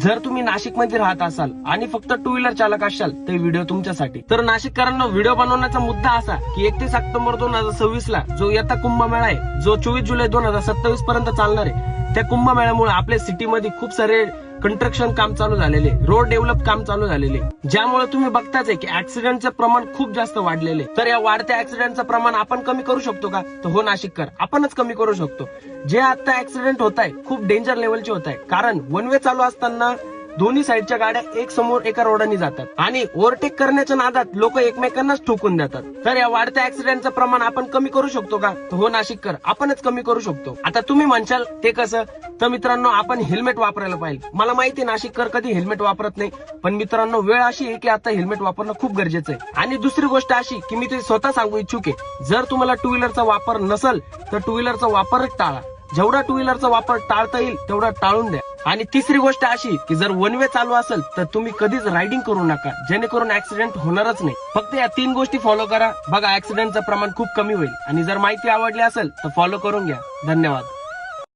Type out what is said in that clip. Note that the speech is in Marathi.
जर तुम्ही नाशिक मध्ये राहत असाल आणि फक्त टू व्हीलर चालक असाल तर व्हिडिओ तुमच्यासाठी। तर नाशिककरांना व्हिडिओ बनवण्याचा मुद्दा असा की 31 ऑक्टोबर 2026 ला जो येता कुंभमेळा आहे, जो 24 जुलै 2027 पर्यंत चालणार आहे, त्या कुंभमेळ्यामुळे आपल्या सिटीमध्ये खूप सारे कंस्ट्रक्शन काम चालू झालेले, रोड डेव्हलप काम चालू झालेले, ज्यामुळे तुम्ही बघताच आहे की ऍक्सिडेंटचं प्रमाण खूप जास्त वाढलेले। तर या वाढत्या ऍक्सिडेंटचं प्रमाण आपण कमी करू शकतो का? तर हो नाशिककर, आपणच कमी करू शकतो। जे आता ऍक्सिडेंट होत आहे खूप डेंजर लेवलचे होत आहे, कारण वन वे चालू असताना दोन्ही साईडच्या गाड्या एक समोर एका रोडाने जातात आणि ओव्हरटेक करण्याच्या नादात लोक एकमेकांनाच ठोकून देतात। तर या वाढत्या ऍक्सिडेंटचं प्रमाण आपण कमी करू शकतो का? तर हो नाशिककर, आपणच कमी करू शकतो। आता तुम्ही म्हणशाल ते कसं? तर मित्रांनो, आपण हेल्मेट वापरायला पाहिजे। मला माहिती नाशिककर कधी हेल्मेट वापरत नाही, पण मित्रांनो वेळ अशी आहे की आता हेल्मेट वापरणं खूप गरजेचं आहे। आणि दुसरी गोष्ट अशी की मी ते स्वतः सांगू इच्छुक आहे, जर तुम्हाला टू व्हीलरचा वापर नसेल तर टू व्हीलरचा वापरच टाळा। जेवढा टू व्हीलरचा वापर टाळता येईल तेवढा टाळून द्या। आणि तिसरी गोष्ट अशी की जर वन वे चालू असेल तर तुम्ही कधीच रायडिंग करू नका, जेणेकरून ऍक्सिडेंट होणारच नाही। फक्त या 3 गोष्टी फॉलो करा, बघा ऍक्सिडेंटचं प्रमाण खूप कमी होईल। आणि जर माहिती आवडली असेल तर फॉलो करून घ्या। धन्यवाद।